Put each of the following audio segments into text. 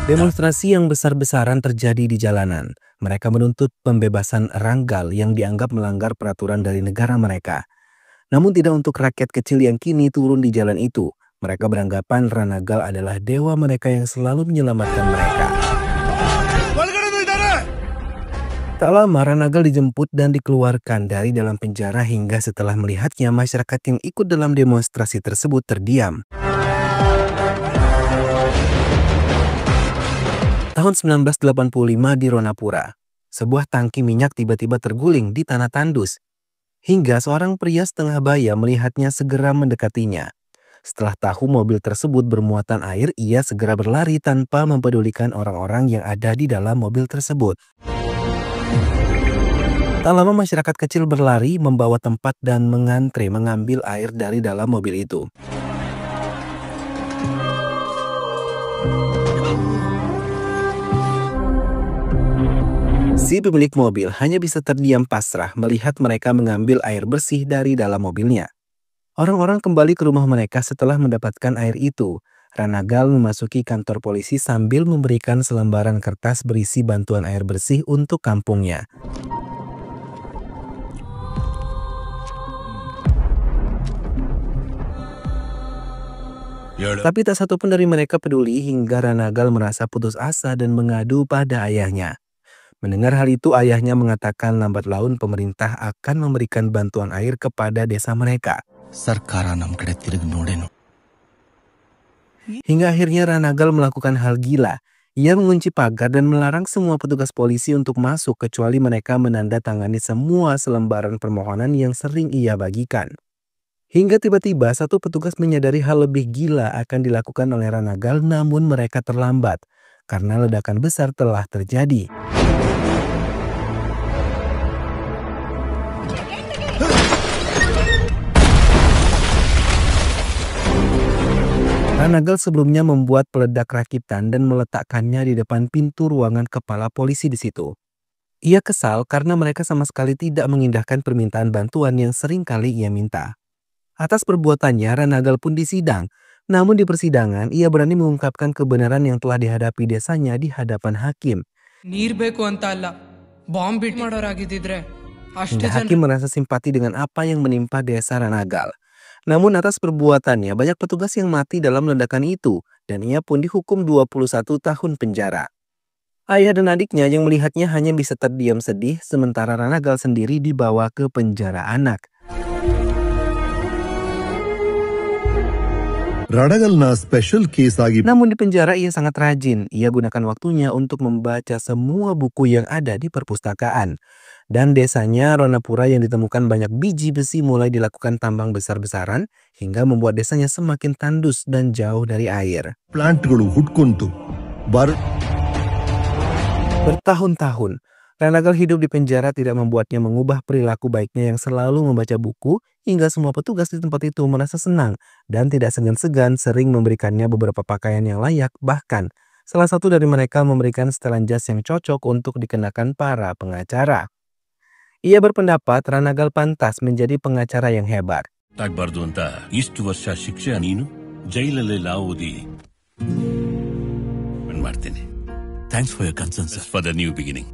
Demonstrasi yang besar-besaran terjadi di jalanan. Mereka menuntut pembebasan Ranggal yang dianggap melanggar peraturan dari negara mereka. Namun tidak untuk rakyat kecil yang kini turun di jalan itu. Mereka beranggapan Ranagal adalah dewa mereka yang selalu menyelamatkan mereka. Tak lama Ranagal dijemput dan dikeluarkan dari dalam penjara hingga setelah melihatnya masyarakat yang ikut dalam demonstrasi tersebut terdiam. Tahun 1985 di Ronapura, sebuah tangki minyak tiba-tiba terguling di tanah tandus. Hingga seorang pria setengah baya melihatnya segera mendekatinya. Setelah tahu mobil tersebut bermuatan air, ia segera berlari tanpa mempedulikan orang-orang yang ada di dalam mobil tersebut. Tak lama masyarakat kecil berlari membawa tempat dan mengantre mengambil air dari dalam mobil itu. Si pemilik mobil hanya bisa terdiam pasrah melihat mereka mengambil air bersih dari dalam mobilnya. Orang-orang kembali ke rumah mereka setelah mendapatkan air itu. Ranagal memasuki kantor polisi sambil memberikan selembaran kertas berisi bantuan air bersih untuk kampungnya. Tapi tak satu pun dari mereka peduli hingga Ranagal merasa putus asa dan mengadu pada ayahnya. Mendengar hal itu, ayahnya mengatakan lambat laun pemerintah akan memberikan bantuan air kepada desa mereka. Hingga akhirnya Ranagal melakukan hal gila. Ia mengunci pagar dan melarang semua petugas polisi untuk masuk kecuali mereka menandatangani semua selembaran permohonan yang sering ia bagikan. Hingga tiba-tiba satu petugas menyadari hal lebih gila akan dilakukan oleh Ranagal, namun mereka terlambat karena ledakan besar telah terjadi. Ranagal sebelumnya membuat peledak rakitan dan meletakkannya di depan pintu ruangan kepala polisi di situ. Ia kesal karena mereka sama sekali tidak mengindahkan permintaan bantuan yang sering kali ia minta. Atas perbuatannya, Ranagal pun disidang. Namun di persidangan, ia berani mengungkapkan kebenaran yang telah dihadapi desanya di hadapan hakim. Hingga hakim merasa simpati dengan apa yang menimpa desa Ranagal. Namun atas perbuatannya, banyak petugas yang mati dalam ledakan itu, dan ia pun dihukum 21 tahun penjara. Ayah dan adiknya yang melihatnya hanya bisa terdiam sedih, sementara Ranagal sendiri dibawa ke penjara anak. Namun di penjara ia sangat rajin. Ia gunakan waktunya untuk membaca semua buku yang ada di perpustakaan. Dan desanya Ronapura yang ditemukan banyak biji besi mulai dilakukan tambang besar-besaran hingga membuat desanya semakin tandus dan jauh dari air. Bertahun-tahun, Ranagal hidup di penjara tidak membuatnya mengubah perilaku baiknya yang selalu membaca buku, hingga semua petugas di tempat itu merasa senang dan tidak segan-segan sering memberikannya beberapa pakaian yang layak, bahkan salah satu dari mereka memberikan setelan jas yang cocok untuk dikenakan para pengacara. Ia berpendapat Ranagal pantas menjadi pengacara yang hebat. Thanks for your concern, sir. For the new beginning.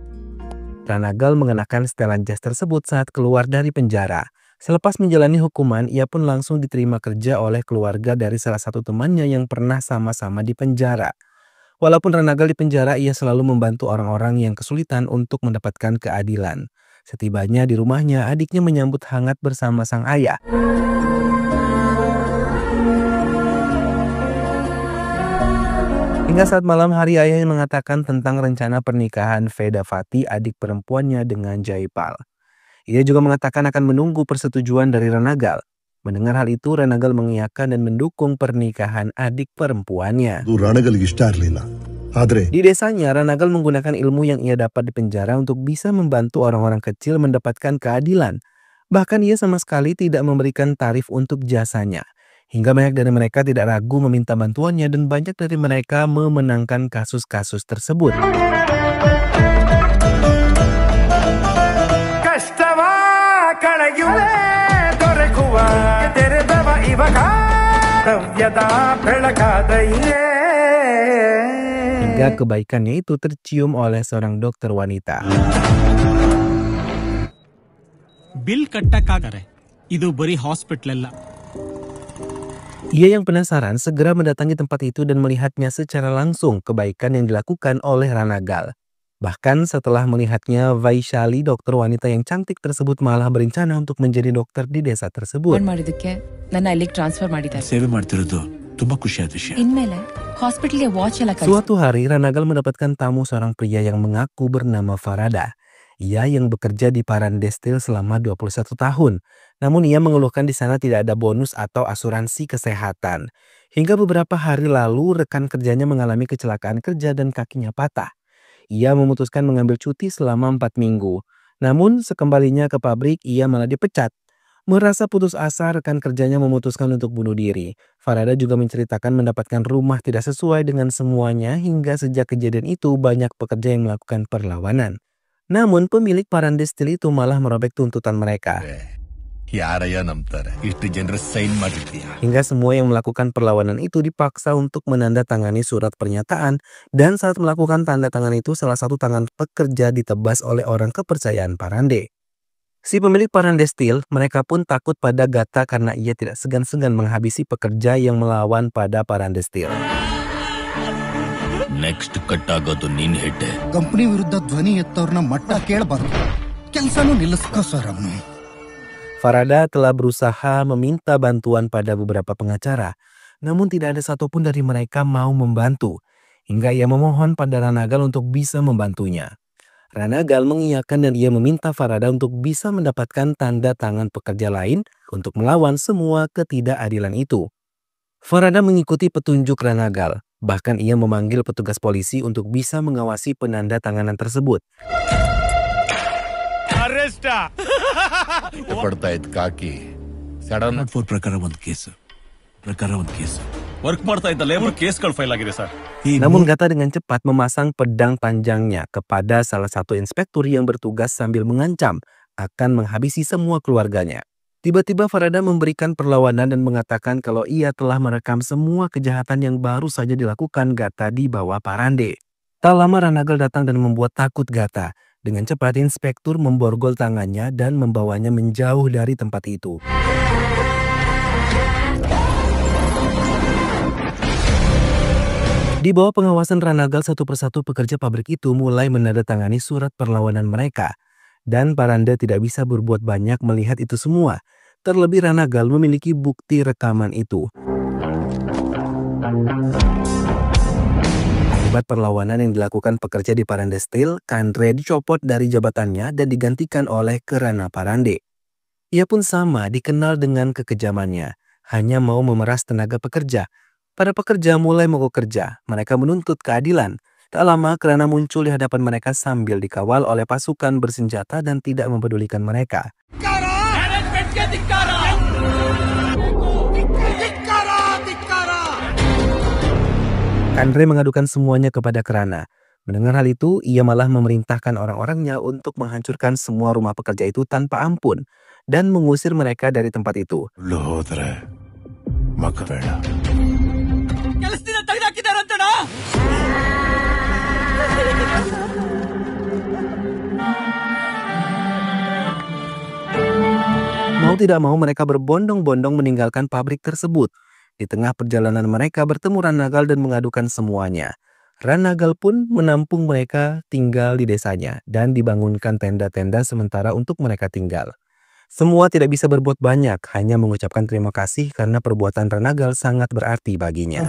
Ranagal mengenakan setelan jas tersebut saat keluar dari penjara. Selepas menjalani hukuman, ia pun langsung diterima kerja oleh keluarga dari salah satu temannya yang pernah sama-sama di penjara. Walaupun Ranagal di penjara, ia selalu membantu orang-orang yang kesulitan untuk mendapatkan keadilan. Setibanya di rumahnya, adiknya menyambut hangat bersama sang ayah. Hingga saat malam hari, ayahnya mengatakan tentang rencana pernikahan Vedavati, adik perempuannya, dengan Jaipal. Ia juga mengatakan akan menunggu persetujuan dari Ranagal. Mendengar hal itu, Ranagal mengiyakan dan mendukung pernikahan adik perempuannya. Di desanya, Ranagal menggunakan ilmu yang ia dapat di penjara untuk bisa membantu orang-orang kecil mendapatkan keadilan. Bahkan ia sama sekali tidak memberikan tarif untuk jasanya. Hingga banyak dari mereka tidak ragu meminta bantuannya dan banyak dari mereka memenangkan kasus-kasus tersebut. hingga kebaikannya itu tercium oleh seorang dokter wanita. Bill ಕಟ್ಟಕ್ಕಾಗರೆ ಇದು ಬರೀ ಹಾಸ್ಪಿಟಲ್ ಅಲ್ಲ. Ia yang penasaran segera mendatangi tempat itu dan melihatnya secara langsung kebaikan yang dilakukan oleh Ranagal. Bahkan setelah melihatnya, Vaishali, dokter wanita yang cantik tersebut malah berencana untuk menjadi dokter di desa tersebut. ಮಾಡಿದಕ್ಕೆ ನನ್ನ ಇಲ್ಲಿಗೆ ಟ್ರಾನ್ಸ್ಫರ್ ಮಾಡಿದ್ದಾರೆ. ಸೇವೆ ಮಾಡ್ತಿರೋದು ತುಂಬಾ ಖುಷಿಯಾದ ವಿಷಯ. ಇನ್ಮೇಲೆ ಹಾಸ್ಪಿಟಲ್ಗೆ ವಾಚ್ ಎಲ್ಲ ಕಳಿಸಿ. Suatu hari Ranagal mendapatkan tamu seorang pria yang mengaku bernama Farada. Ia yang bekerja di Parandestil selama 21 tahun. Namun ia mengeluhkan di sana tidak ada bonus atau asuransi kesehatan. Hingga beberapa hari lalu rekan kerjanya mengalami kecelakaan kerja dan kakinya patah. Ia memutuskan mengambil cuti selama 4 minggu. Namun sekembalinya ke pabrik ia malah dipecat. Merasa putus asa, rekan kerjanya memutuskan untuk bunuh diri. Farada juga menceritakan mendapatkan rumah tidak sesuai dengan semuanya hingga sejak kejadian itu banyak pekerja yang melakukan perlawanan. Namun pemilik Parandestil itu malah merobek tuntutan mereka. ಯಾರಯ್ಯ ನಂಬ್ತಾರೆ ಇಷ್ಟು ಜನರ ಸೈನ್ ಮಾಡಿರ್ತೀಯ. Hingga semua yang melakukan perlawanan itu dipaksa untuk menandatangani surat pernyataan, dan saat melakukan tanda tangan itu salah satu tangan pekerja ditebas oleh orang kepercayaan Parande. Si pemilik Parandestil, mereka pun takut pada Gata karena ia tidak segan-segan menghabisi pekerja yang melawan pada Parandestil. Next cut ಆಗೋದು ನೀನ್ ಹೆಡ್ಡೆ. ಕಂಪನಿ ವಿರುದ್ಧ ಧ್ವನಿ ಎತ್ತವ್ರನ್ನ ಮಟ್ಟ ಕೇಳಬಾರ್ದು. ಕೆಲಸನೂ ನಿಲ್ಲಿಸ್ಕೋ ಸರ್ ಅವನು. Farada telah berusaha meminta bantuan pada beberapa pengacara, namun tidak ada satupun dari mereka mau membantu, hingga ia memohon pada Ranagal untuk bisa membantunya. Ranagal mengiyakan dan ia meminta Farada untuk bisa mendapatkan tanda tangan pekerja lain untuk melawan semua ketidakadilan itu. Farada mengikuti petunjuk Ranagal, bahkan ia memanggil petugas polisi untuk bisa mengawasi penanda tanganan tersebut. ಪಡ್ತಾ ಇದ್ ಕಾಕಿ ಸಡನ್ 4 ಪ್ರಕಾರ ಒಂದು case work ಮಾಡ್ತಾ ಇದ್ದ ಲೇಬರ್ ಕೇಸ್ಗಳು ಫೈಲ್ ಆಗಿದೆ sir. Namun Gata dengan cepat memasang pedang panjangnya kepada salah satu inspektur yang bertugas sambil mengancam akan menghabisi semua keluarganya. Tiba-tiba Farada memberikan perlawanan dan mengatakan kalau ia telah merekam semua kejahatan yang baru saja dilakukan Gata di bawah Parande. Tak lama Ranagal datang dan membuat takut Gata. Dengan cepat inspektur memborgol tangannya dan membawanya menjauh dari tempat itu. Di bawah pengawasan Ranagal, satu persatu pekerja pabrik itu mulai menandatangani surat perlawanan mereka. Dan Paranda tidak bisa berbuat banyak melihat itu semua. Terlebih Ranagal memiliki bukti rekaman itu. Akibat perlawanan yang dilakukan pekerja di Parandestil, Kandre dicopot dari jabatannya dan digantikan oleh Kerana Parande. Ia pun sama dikenal dengan kekejamannya, hanya mau memeras tenaga pekerja. Para pekerja mulai mogok kerja, mereka menuntut keadilan. Tak lama Kerana muncul di hadapan mereka sambil dikawal oleh pasukan bersenjata dan tidak mempedulikan mereka. Kandre mengadukan semuanya kepada Kerana. Mendengar hal itu, ia malah memerintahkan orang-orangnya untuk menghancurkan semua rumah pekerja itu tanpa ampun dan mengusir mereka dari tempat itu. Mau tidak mau mereka berbondong-bondong meninggalkan pabrik tersebut. Di tengah perjalanan mereka bertemu Ranagal dan mengadukan semuanya. Ranagal pun menampung mereka tinggal di desanya dan dibangunkan tenda-tenda sementara untuk mereka tinggal. Semua tidak bisa berbuat banyak, hanya mengucapkan terima kasih karena perbuatan Ranagal sangat berarti baginya.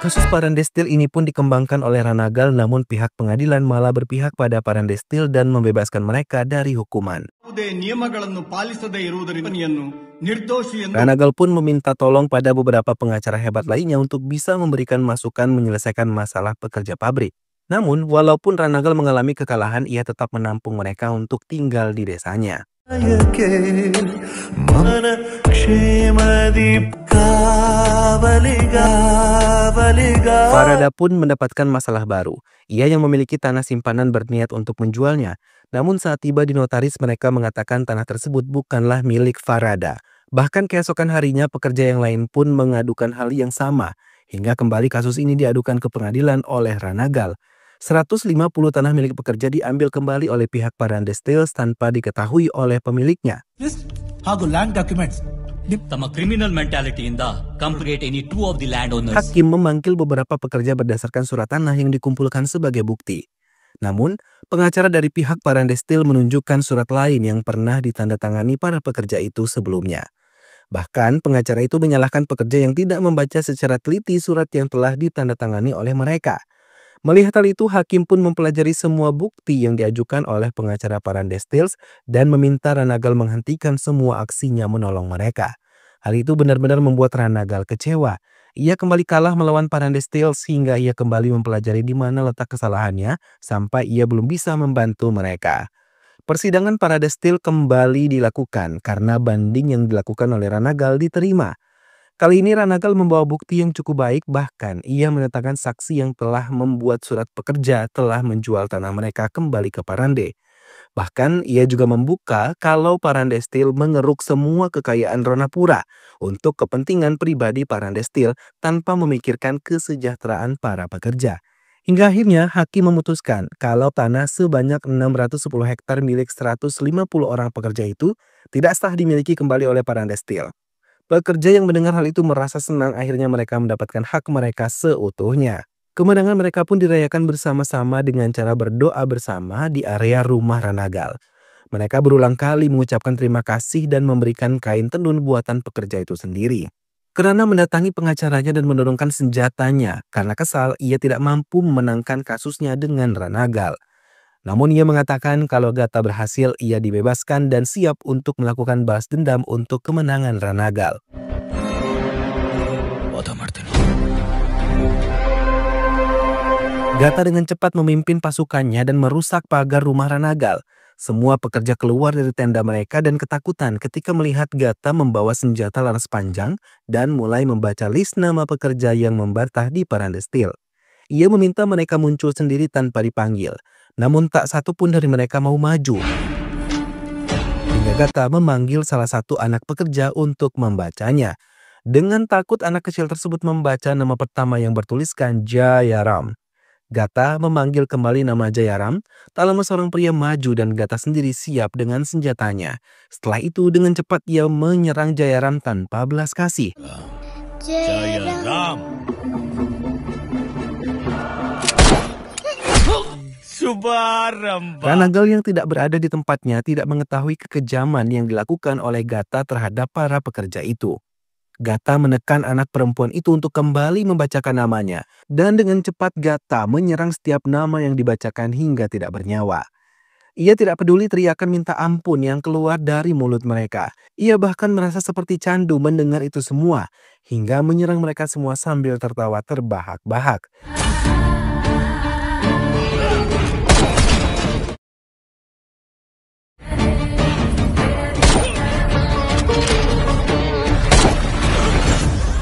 Kasus Parandestil ini pun dikembangkan oleh Ranagal, namun pihak pengadilan malah berpihak pada Parandestil dan membebaskan mereka dari hukuman. Ranagal pun meminta tolong pada beberapa pengacara hebat lainnya untuk bisa memberikan masukan menyelesaikan masalah pekerja pabrik. Namun, walaupun Ranagal mengalami kekalahan, ia tetap menampung mereka untuk tinggal di desanya. Farada pun mendapatkan masalah baru. Ia yang memiliki tanah simpanan berniat untuk menjualnya. Namun saat tiba di notaris, mereka mengatakan tanah tersebut bukanlah milik Farada. Bahkan keesokan harinya pekerja yang lain pun mengadukan hal yang sama, hingga kembali kasus ini diadukan ke pengadilan oleh Ranagal. 150 tanah milik pekerja diambil kembali oleh pihak Parande Steels tanpa diketahui oleh pemiliknya. ಹಾಗೂ land documents ತಮ್ಮ ಕ್ರಿಮಿನಲ್ ಮೆಂಟಾಲಿಟಿಯಿಂದ complete any two of the land owners. Hakim memanggil beberapa pekerja berdasarkan surat tanah yang dikumpulkan sebagai bukti. Namun, pengacara dari pihak Parande Steel menunjukkan surat lain yang pernah ditandatangani para pekerja itu sebelumnya. Bahkan, pengacara itu menyalahkan pekerja yang tidak membaca secara teliti surat yang telah ditandatangani oleh mereka. Melihat hal itu, hakim pun mempelajari semua bukti yang diajukan oleh pengacara Parande Steels dan meminta Ranagal menghentikan semua aksinya menolong mereka. Hal itu benar-benar membuat Ranagal kecewa. Ia kembali kalah melawan Parande Steels hingga ia kembali mempelajari di mana letak kesalahannya sampai ia belum bisa membantu mereka. Persidangan Parande Steel kembali dilakukan karena banding yang dilakukan oleh Ranagal diterima. Kali ini Ranagal membawa bukti yang cukup baik, bahkan ia mendatangkan saksi yang telah membuat surat pekerja telah menjual tanah mereka kembali ke Parande. Bahkan ia juga membuka kalau Parande Steel mengeruk semua kekayaan Ronapura untuk kepentingan pribadi Parande Steel tanpa memikirkan kesejahteraan para pekerja. Hingga akhirnya hakim memutuskan kalau tanah sebanyak 610 hektar milik 150 orang pekerja itu tidak sah dimiliki kembali oleh Parande Steel. Pekerja yang mendengar hal itu merasa senang, akhirnya mereka mendapatkan hak mereka seutuhnya. Kemenangan mereka pun dirayakan bersama-sama dengan cara berdoa bersama di area rumah Ranagal. Mereka berulang kali mengucapkan terima kasih dan memberikan kain tenun buatan pekerja itu sendiri. Karena mendatangi pengacaranya dan menurunkan senjatanya karena kesal ia tidak mampu memenangkan kasusnya dengan Ranagal. Namun ia mengatakan kalau Gata berhasil, ia dibebaskan dan siap untuk melakukan balas dendam untuk kemenangan Ranagal. Gata dengan cepat memimpin pasukannya dan merusak pagar rumah Ranagal. Semua pekerja keluar dari tenda mereka dan ketakutan ketika melihat Gata membawa senjata laras panjang dan mulai membaca list nama pekerja yang membantah di Parande Steel. Ia meminta mereka muncul sendiri tanpa dipanggil. Namun tak satu pun dari mereka mau maju. Hingga Gata memanggil salah satu anak pekerja untuk membacanya. Dengan takut anak kecil tersebut membaca nama pertama yang bertuliskan Jayaram. Gata memanggil kembali nama Jayaram. Tak lama seorang pria maju dan Gata sendiri siap dengan senjatanya. Setelah itu dengan cepat ia menyerang Jayaram tanpa belas kasih. Jayaram. Ranagal yang tidak berada di tempatnya tidak mengetahui kekejaman yang dilakukan oleh Gata terhadap para pekerja itu. Gata menekan anak perempuan itu untuk kembali membacakan namanya. Dan dengan cepat Gata menyerang setiap nama yang dibacakan hingga tidak bernyawa. Ia tidak peduli teriakan minta ampun yang keluar dari mulut mereka. Ia bahkan merasa seperti candu mendengar itu semua. Hingga menyerang mereka semua sambil tertawa terbahak-bahak.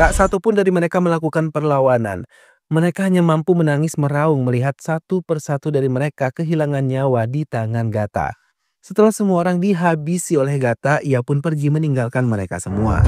Tak satu pun dari mereka melakukan perlawanan. Mereka hanya mampu menangis meraung melihat satu persatu dari mereka kehilangan nyawa di tangan Gata. Setelah semua orang dihabisi oleh Gata, ia pun pergi meninggalkan mereka semua.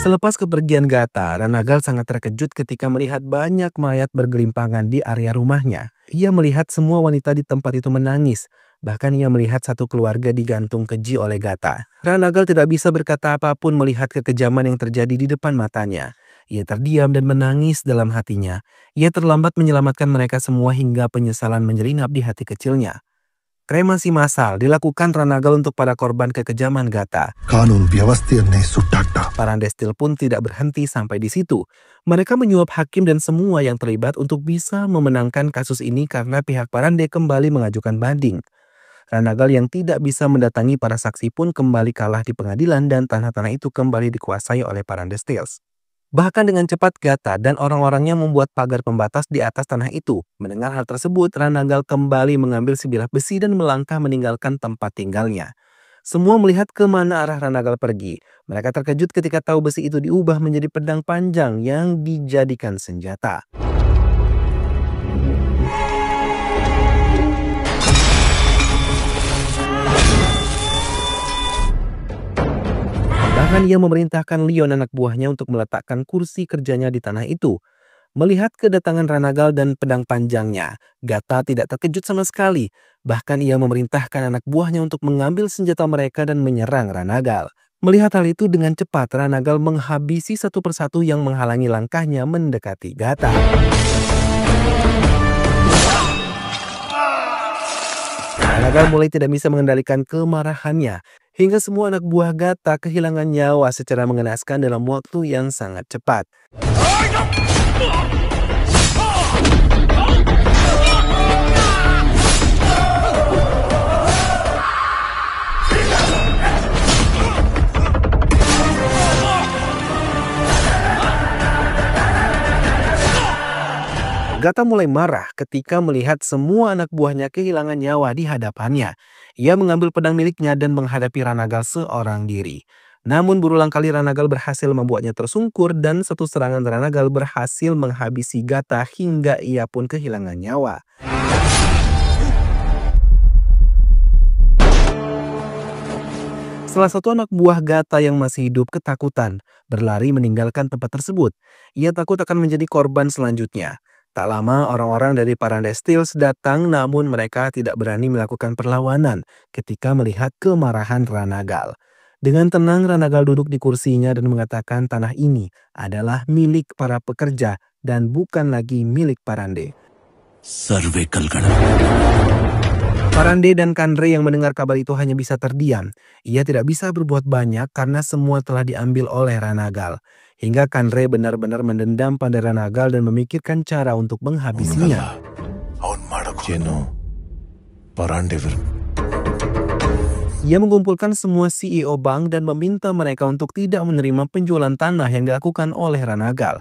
Selepas kepergian Gata, Ranagal sangat terkejut ketika melihat banyak mayat bergelimpangan di area rumahnya. Ia melihat semua wanita di tempat itu menangis. Bahkan ia melihat satu keluarga digantung keji oleh Gata. Ranagal tidak bisa berkata apapun melihat kekejaman yang terjadi di depan matanya. Ia terdiam dan menangis dalam hatinya. Ia terlambat menyelamatkan mereka semua hingga penyesalan menyelinap di hati kecilnya. Kremasi massal dilakukan Ranagal untuk para korban kekejaman Gata. Parande Steel pun tidak berhenti sampai di situ. Mereka menyuap hakim dan semua yang terlibat untuk bisa memenangkan kasus ini karena pihak Parande kembali mengajukan banding. Ranagal yang tidak bisa mendatangi para saksi pun kembali kalah di pengadilan dan tanah-tanah itu kembali dikuasai oleh Parande Steel. Bahkan dengan cepat Gata dan orang-orangnya membuat pagar pembatas di atas tanah itu. Mendengar hal tersebut, Ranagal kembali mengambil sebilah besi dan melangkah meninggalkan tempat tinggalnya. Semua melihat kemana arah Ranagal pergi. Mereka terkejut ketika tahu besi itu diubah menjadi pedang panjang yang dijadikan senjata. Bahkan ia memerintahkan Leon anak buahnya untuk meletakkan kursi kerjanya di tanah itu. Melihat kedatangan Ranagal dan pedang panjangnya, Gata tidak terkejut sama sekali. Bahkan ia memerintahkan anak buahnya untuk mengambil senjata mereka dan menyerang Ranagal. Melihat hal itu dengan cepat, Ranagal menghabisi satu persatu yang menghalangi langkahnya mendekati Gata. Ranagal mulai tidak bisa mengendalikan kemarahannya, hingga semua anak buah Gata kehilangan nyawa secara mengenaskan dalam waktu yang sangat cepat. Gata mulai marah ketika melihat semua anak buahnya kehilangan nyawa di hadapannya. Ia mengambil pedang miliknya dan menghadapi Ranagal seorang diri. Namun berulang kali Ranagal berhasil membuatnya tersungkur dan satu serangan Ranagal berhasil menghabisi Gata hingga ia pun kehilangan nyawa. Salah satu anak buah Gata yang masih hidup ketakutan, berlari meninggalkan tempat tersebut. Ia takut akan menjadi korban selanjutnya. Tak lama orang-orang dari Parande Steels datang, namun mereka tidak berani melakukan perlawanan ketika melihat kemarahan Ranagal. Dengan tenang Ranagal duduk di kursinya dan mengatakan tanah ini adalah milik para pekerja dan bukan lagi milik Parande. Parande dan Kandre yang mendengar kabar itu hanya bisa terdiam. Ia tidak bisa berbuat banyak karena semua telah diambil oleh Ranagal. Hingga Kandre benar-benar mendendam pada Ranagal dan memikirkan cara untuk menghabisinya. Ia mengumpulkan semua CEO bank dan meminta mereka untuk tidak menerima penjualan tanah yang dilakukan oleh Ranagal.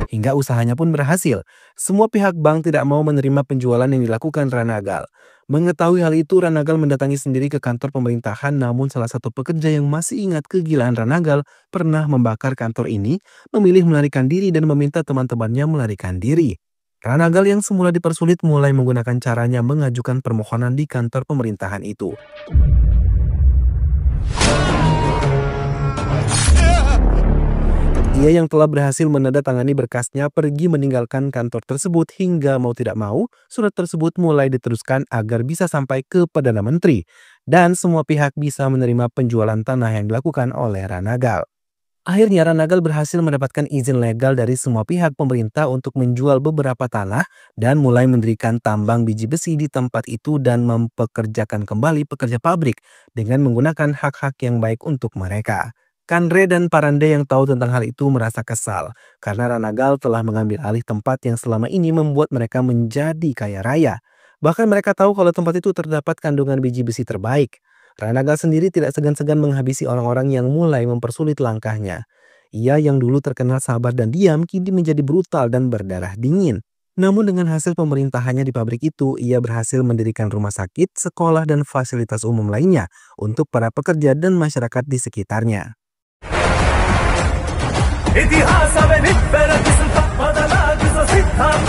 Hingga usahanya pun berhasil. Semua pihak bank tidak mau menerima penjualan yang dilakukan Ranagal. Mengetahui hal itu, Ranagal mendatangi sendiri ke kantor pemerintahan, namun salah satu pekerja yang masih ingat kegilaan Ranagal pernah membakar kantor ini, memilih melarikan diri dan meminta teman-temannya melarikan diri. Ranagal yang semula dipersulit mulai menggunakan caranya mengajukan permohonan di kantor pemerintahan itu. Ia yang telah berhasil menandatangani berkasnya pergi meninggalkan kantor tersebut hingga mau tidak mau, surat tersebut mulai diteruskan agar bisa sampai ke Perdana Menteri dan semua pihak bisa menerima penjualan tanah yang dilakukan oleh Ranagal. Akhirnya Ranagal berhasil mendapatkan izin legal dari semua pihak pemerintah untuk menjual beberapa tanah dan mulai mendirikan tambang biji besi di tempat itu dan mempekerjakan kembali pekerja pabrik dengan menggunakan hak-hak yang baik untuk mereka. Kandre dan Parande yang tahu tentang hal itu merasa kesal karena Ranagal telah mengambil alih tempat yang selama ini membuat mereka menjadi kaya raya. Bahkan mereka tahu kalau tempat itu terdapat kandungan biji besi terbaik. Ranagal sendiri tidak segan-segan menghabisi orang-orang yang mulai mempersulit langkahnya. Ia yang dulu terkenal sabar dan diam kini menjadi brutal dan berdarah dingin. Namun dengan hasil pemerintahannya di pabrik itu, ia berhasil mendirikan rumah sakit, sekolah, dan fasilitas umum lainnya untuk para pekerja dan masyarakat di sekitarnya.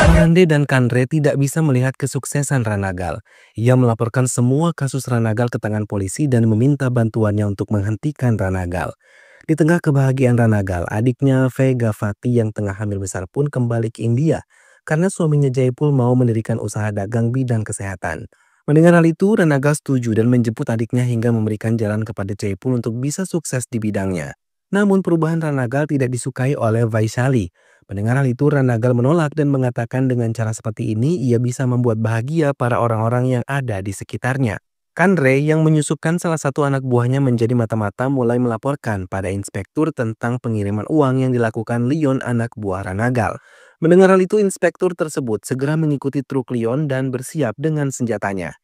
Parande dan Kandre tidak bisa melihat kesuksesan Ranagal. Ia melaporkan semua kasus Ranagal ke tangan polisi dan meminta bantuannya untuk menghentikan Ranagal. Di tengah kebahagiaan Ranagal, adiknya Vega Fati yang tengah hamil besar pun kembali ke India karena suaminya Jaipul mau mendirikan usaha dagang bidang kesehatan. Mendengar hal itu, Ranagal setuju dan menjemput adiknya hingga memberikan jalan kepada Jaipul untuk bisa sukses di bidangnya. Namun perubahan Ranagal tidak disukai oleh Vaishali. Mendengar hal itu, Ranagal menolak dan mengatakan dengan cara seperti ini ia bisa membuat bahagia para orang-orang yang ada di sekitarnya. Kandre yang menyusupkan salah satu anak buahnya menjadi mata-mata mulai melaporkan pada inspektur tentang pengiriman uang yang dilakukan Leon anak buah Ranagal. Mendengar hal itu, inspektur tersebut segera mengikuti truk Leon dan bersiap dengan senjatanya.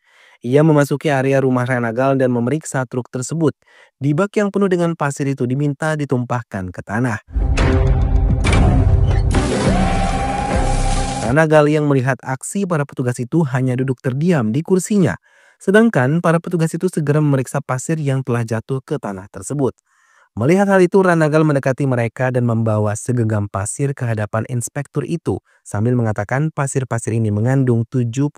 Ia memasuki area rumah Ranagal dan memeriksa truk tersebut. Di bak yang penuh dengan pasir itu diminta ditumpahkan ke tanah. Ranagal yang melihat aksi para petugas itu hanya duduk terdiam di kursinya. Sedangkan para petugas itu segera memeriksa pasir yang telah jatuh ke tanah tersebut. Melihat hal itu, Ranagal mendekati mereka dan membawa segenggam pasir ke hadapan inspektur itu sambil mengatakan pasir-pasir ini mengandung 75%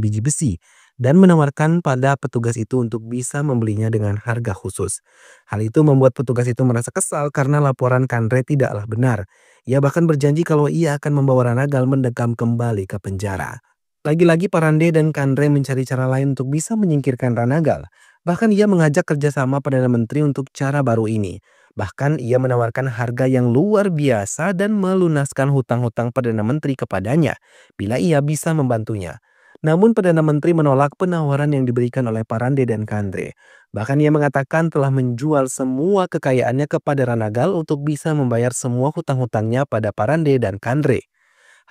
biji besi dan menawarkan pada petugas itu untuk bisa membelinya dengan harga khusus. Hal itu membuat petugas itu merasa kesal karena laporan Kandre tidaklah benar. Ia bahkan berjanji kalau ia akan membawa Ranagal mendekam kembali ke penjara. Lagi-lagi Parande dan Kandre mencari cara lain untuk bisa menyingkirkan Ranagal. Bahkan ia mengajak kerjasama Perdana Menteri untuk cara baru ini. Bahkan ia menawarkan harga yang luar biasa dan melunaskan hutang-hutang Perdana Menteri kepadanya bila ia bisa membantunya. Namun Perdana Menteri menolak penawaran yang diberikan oleh Parande dan Kandre. Bahkan ia mengatakan telah menjual semua kekayaannya kepada Ranagal untuk bisa membayar semua hutang-hutangnya pada Parande dan Kandre.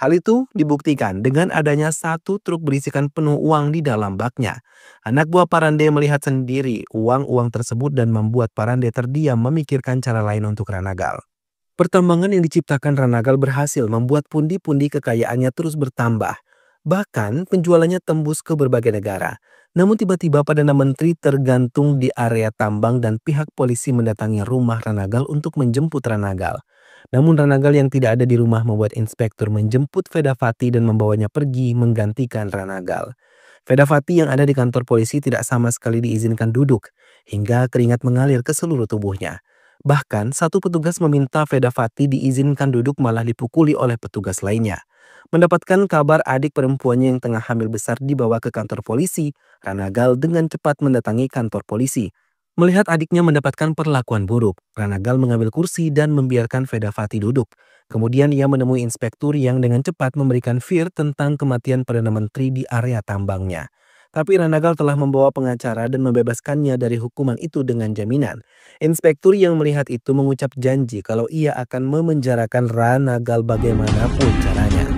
Hal itu dibuktikan dengan adanya satu truk berisikan penuh uang di dalam baknya. Anak buah Parande melihat sendiri uang-uang tersebut dan membuat Parande terdiam memikirkan cara lain untuk Ranagal. Pertambangan yang diciptakan Ranagal berhasil membuat pundi-pundi kekayaannya terus bertambah. Bahkan penjualannya tembus ke berbagai negara. Namun tiba-tiba Perdana Menteri tergantung di area tambang dan pihak polisi mendatangi rumah Ranagal untuk menjemput Ranagal. Namun Ranagal yang tidak ada di rumah membuat inspektur menjemput Vedavati dan membawanya pergi menggantikan Ranagal. Vedavati yang ada di kantor polisi tidak sama sekali diizinkan duduk, hingga keringat mengalir ke seluruh tubuhnya. Bahkan satu petugas meminta Vedavati diizinkan duduk malah dipukuli oleh petugas lainnya. Mendapatkan kabar adik perempuannya yang tengah hamil besar dibawa ke kantor polisi, Ranagal dengan cepat mendatangi kantor polisi. Melihat adiknya mendapatkan perlakuan buruk, Ranagal mengambil kursi dan membiarkan Vedavati duduk. Kemudian ia menemui inspektur yang dengan cepat memberikan vir tentang kematian Perdana Menteri di area tambangnya. Tapi Ranagal telah membawa pengacara dan membebaskannya dari hukuman itu dengan jaminan. Inspektur yang melihat itu mengucap janji kalau ia akan memenjarakan Ranagal bagaimanapun caranya.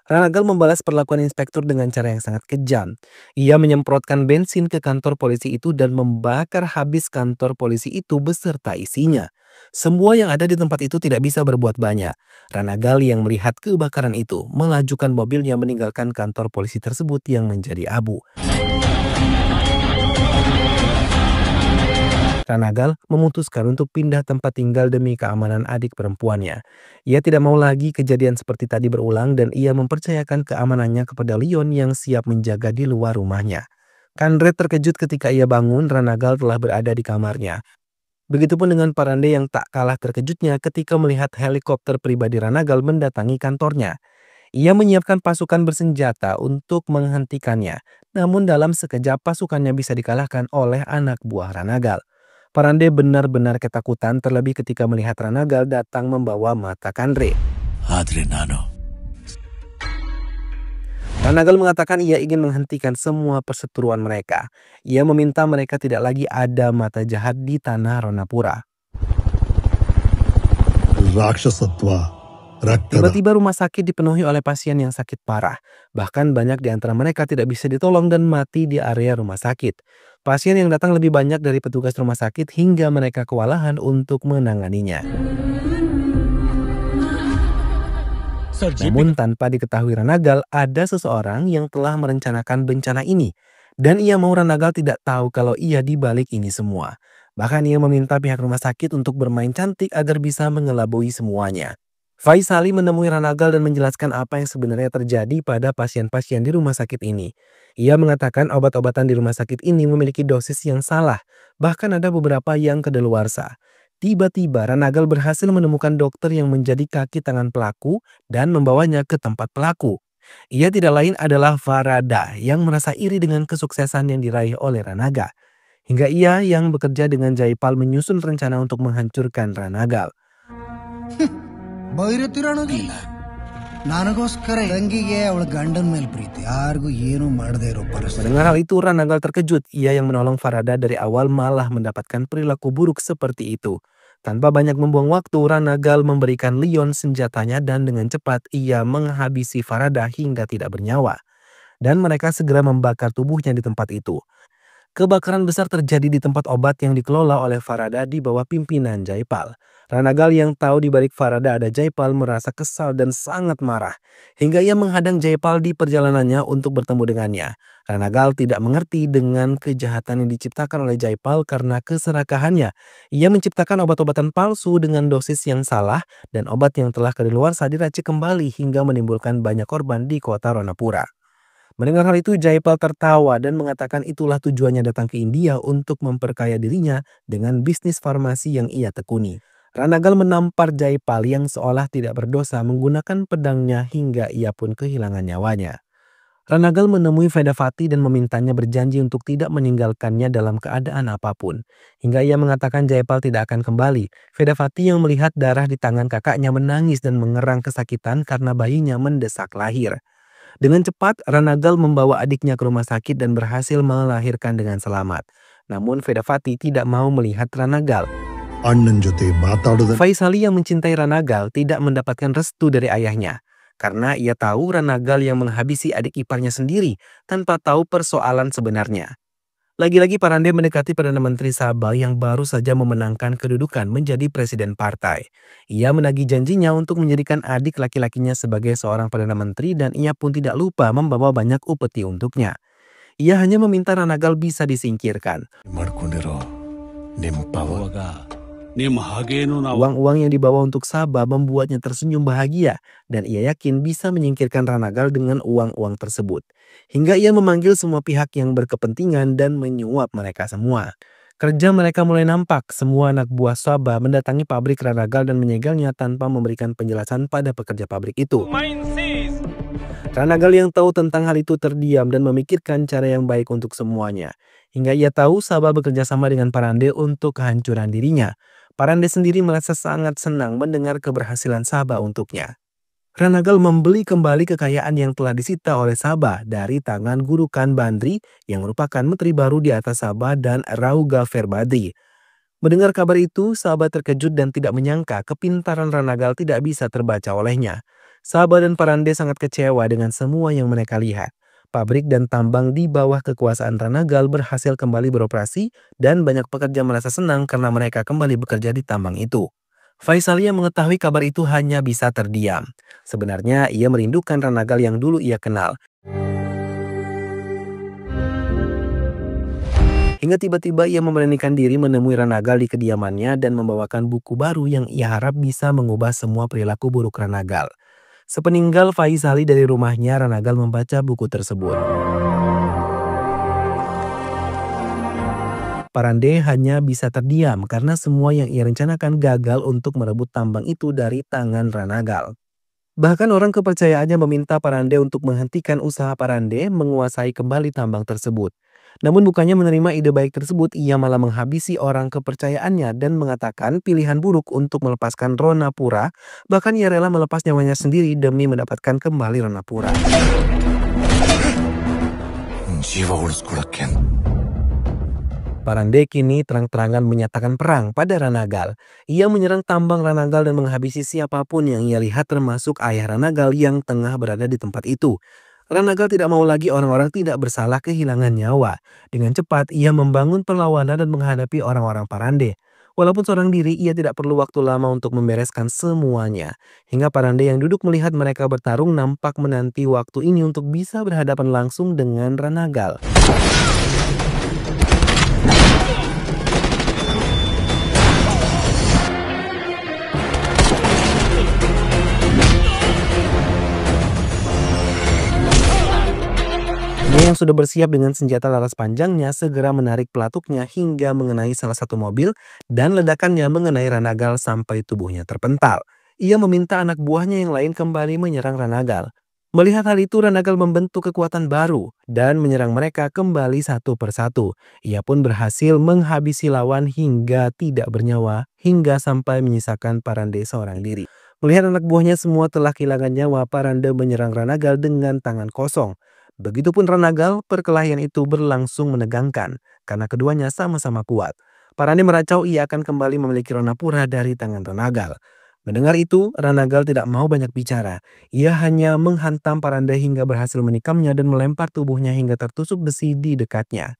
Ranagal membalas perlakuan inspektur dengan cara yang sangat kejam. Ia menyemprotkan bensin ke kantor polisi itu dan membakar habis kantor polisi itu beserta isinya. Semua yang ada di tempat itu tidak bisa berbuat banyak. Ranagal yang melihat kebakaran itu melajukan mobilnya meninggalkan kantor polisi tersebut yang menjadi abu. Ranagal memutuskan untuk pindah tempat tinggal demi keamanan adik perempuannya. Ia tidak mau lagi kejadian seperti tadi berulang dan ia mempercayakan keamanannya kepada Leon yang siap menjaga di luar rumahnya. Kandre terkejut ketika ia bangun Ranagal telah berada di kamarnya. Begitupun dengan Parande yang tak kalah terkejutnya ketika melihat helikopter pribadi Ranagal mendatangi kantornya. Ia menyiapkan pasukan bersenjata untuk menghentikannya. Namun dalam sekejap pasukannya bisa dikalahkan oleh anak buah Ranagal. Parande benar-benar ketakutan terlebih ketika melihat Ranagal datang membawa mata Kandre. Ranagal mengatakan ia ingin menghentikan semua perseteruan mereka. Ia meminta mereka tidak lagi ada mata jahat di tanah Ronapura. Tiba-tiba rumah sakit dipenuhi oleh pasien yang sakit parah. Bahkan banyak di antara mereka tidak bisa ditolong dan mati di area rumah sakit. Pasien yang datang lebih banyak dari petugas rumah sakit hingga mereka kewalahan untuk menanganinya. Namun tanpa diketahui Ranagal, ada seseorang yang telah merencanakan bencana ini. Dan ia mau Ranagal tidak tahu kalau ia di balik ini semua. Bahkan ia meminta pihak rumah sakit untuk bermain cantik agar bisa mengelabui semuanya. Faisali menemui Ranagal dan menjelaskan apa yang sebenarnya terjadi pada pasien-pasien di rumah sakit ini. Ia mengatakan obat-obatan di rumah sakit ini memiliki dosis yang salah, bahkan ada beberapa yang kadaluarsa. Tiba-tiba Ranagal berhasil menemukan dokter yang menjadi kaki tangan pelaku dan membawanya ke tempat pelaku. Ia tidak lain adalah Farada yang merasa iri dengan kesuksesan yang diraih oleh Ranagal. Hingga ia yang bekerja dengan Jaipal menyusun rencana untuk menghancurkan Ranagal. Mendengar hal itu Ranagal terkejut. Ia yang menolong Farada dari awal malah mendapatkan perilaku buruk seperti itu. Tanpa banyak membuang waktu, Ranagal memberikan Leon senjatanya dan dengan cepat ia menghabisi Farada hingga tidak bernyawa. Dan mereka segera membakar tubuhnya di tempat itu. Kebakaran besar terjadi di tempat obat yang dikelola oleh Farada di bawah pimpinan Jaipal. Ranagal yang tahu di balik Farada ada Jaipal merasa kesal dan sangat marah. Hingga ia menghadang Jaipal di perjalanannya untuk bertemu dengannya. Ranagal tidak mengerti dengan kejahatan yang diciptakan oleh Jaipal karena keserakahannya. Ia menciptakan obat-obatan palsu dengan dosis yang salah dan obat yang telah kadaluarsa diracik kembali hingga menimbulkan banyak korban di kota Ronapura. Mendengar hal itu, Jaipal tertawa dan mengatakan itulah tujuannya datang ke India untuk memperkaya dirinya dengan bisnis farmasi yang ia tekuni. Ranagal menampar Jaipal yang seolah tidak berdosa menggunakan pedangnya hingga ia pun kehilangan nyawanya. Ranagal menemui Vedavati dan memintanya berjanji untuk tidak meninggalkannya dalam keadaan apapun. Hingga ia mengatakan Jaipal tidak akan kembali. Vedavati yang melihat darah di tangan kakaknya menangis dan mengerang kesakitan karena bayinya mendesak lahir. Dengan cepat, Ranagal membawa adiknya ke rumah sakit dan berhasil melahirkan dengan selamat. Namun Vedavati tidak mau melihat Ranagal. Faisali yang mencintai Ranagal tidak mendapatkan restu dari ayahnya. Karena ia tahu Ranagal yang menghabisi adik iparnya sendiri tanpa tahu persoalan sebenarnya. Lagi-lagi Parande mendekati Perdana Menteri Sabah yang baru saja memenangkan kedudukan menjadi presiden partai. Ia menagih janjinya untuk menjadikan adik laki-lakinya sebagai seorang Perdana Menteri dan ia pun tidak lupa membawa banyak upeti untuknya. Ia hanya meminta Ranagal bisa disingkirkan. Uang-uang yang dibawa untuk Sabah membuatnya tersenyum bahagia dan ia yakin bisa menyingkirkan Ranagal dengan uang-uang tersebut. Hingga ia memanggil semua pihak yang berkepentingan dan menyuap mereka semua. Kerja mereka mulai nampak, semua anak buah Sabah mendatangi pabrik Ranagal dan menyegelnya tanpa memberikan penjelasan pada pekerja pabrik itu. Ranagal yang tahu tentang hal itu terdiam dan memikirkan cara yang baik untuk semuanya. Hingga ia tahu Sabah bekerja sama dengan Parande untuk kehancuran dirinya. Parande sendiri merasa sangat senang mendengar keberhasilan Sabah untuknya. Ranagal membeli kembali kekayaan yang telah disita oleh Sabah dari tangan Gurukan Bandri yang merupakan menteri baru di atas Sabah dan Rauga Verbadri. Mendengar kabar itu, Sabah terkejut dan tidak menyangka kepintaran Ranagal tidak bisa terbaca olehnya. Sabah dan Parande sangat kecewa dengan semua yang mereka lihat. Pabrik dan tambang di bawah kekuasaan Ranagal berhasil kembali beroperasi dan banyak pekerja merasa senang karena mereka kembali bekerja di tambang itu. Faisali yang mengetahui kabar itu hanya bisa terdiam. Sebenarnya ia merindukan Ranagal yang dulu ia kenal. Hingga tiba-tiba ia memberanikan diri menemui Ranagal di kediamannya dan membawakan buku baru yang ia harap bisa mengubah semua perilaku buruk Ranagal. Sepeninggal Faisali dari rumahnya, Ranagal membaca buku tersebut. Parande hanya bisa terdiam karena semua yang ia rencanakan gagal untuk merebut tambang itu dari tangan Ranagal. Bahkan orang kepercayaannya meminta Parande untuk menghentikan usaha Parande menguasai kembali tambang tersebut. Namun bukannya menerima ide baik tersebut, ia malah menghabisi orang kepercayaannya dan mengatakan pilihan buruk untuk melepaskan Ronapura. Bahkan ia rela melepas nyawanya sendiri demi mendapatkan kembali Ronapura. Parande kini terang-terangan menyatakan perang pada Ranagal. Ia menyerang tambang Ranagal dan menghabisi siapapun yang ia lihat termasuk ayah Ranagal yang tengah berada di tempat itu. Ranagal tidak mau lagi orang-orang tidak bersalah kehilangan nyawa. Dengan cepat ia membangun perlawanan dan menghadapi orang-orang Parande. Walaupun seorang diri, ia tidak perlu waktu lama untuk membereskan semuanya. Hingga Parande yang duduk melihat mereka bertarung nampak menanti waktu ini untuk bisa berhadapan langsung dengan Ranagal. Dia yang sudah bersiap dengan senjata laras panjangnya segera menarik pelatuknya hingga mengenai salah satu mobil dan ledakannya mengenai Ranagal sampai tubuhnya terpental. Ia meminta anak buahnya yang lain kembali menyerang Ranagal. Melihat hal itu, Ranagal membentuk kekuatan baru dan menyerang mereka kembali satu persatu. Ia pun berhasil menghabisi lawan hingga tidak bernyawa hingga sampai menyisakan Parande seorang diri. Melihat anak buahnya semua telah kehilangan nyawa, Parande menyerang Ranagal dengan tangan kosong. Begitupun Ranagal, perkelahian itu berlangsung menegangkan karena keduanya sama-sama kuat. Parande meracau ia akan kembali memiliki Ronapura dari tangan Ranagal. Mendengar itu, Ranagal tidak mau banyak bicara. Ia hanya menghantam Parande hingga berhasil menikamnya dan melempar tubuhnya hingga tertusuk besi di dekatnya.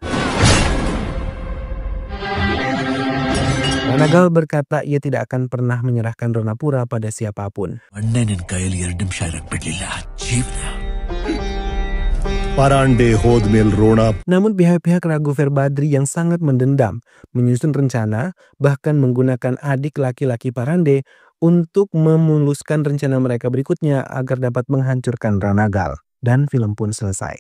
Ranagal berkata ia tidak akan pernah menyerahkan Ronapura pada siapapun. ಅಣ್ಣೆ ನಿನ್ ಕೈಯಲ್ಲಿ 2 ನಿಮಿಷ ಇರಕ್ ಬಿಡ್ಲಿಲ್ಲ ಜೀವನ Parande hodmel Rona. Namun pihak-pihak ragu Verbadri yang sangat mendendam menyusun rencana bahkan menggunakan adik laki-laki Parande untuk memuluskan rencana mereka berikutnya agar dapat menghancurkan Ranagal. Dan film pun selesai.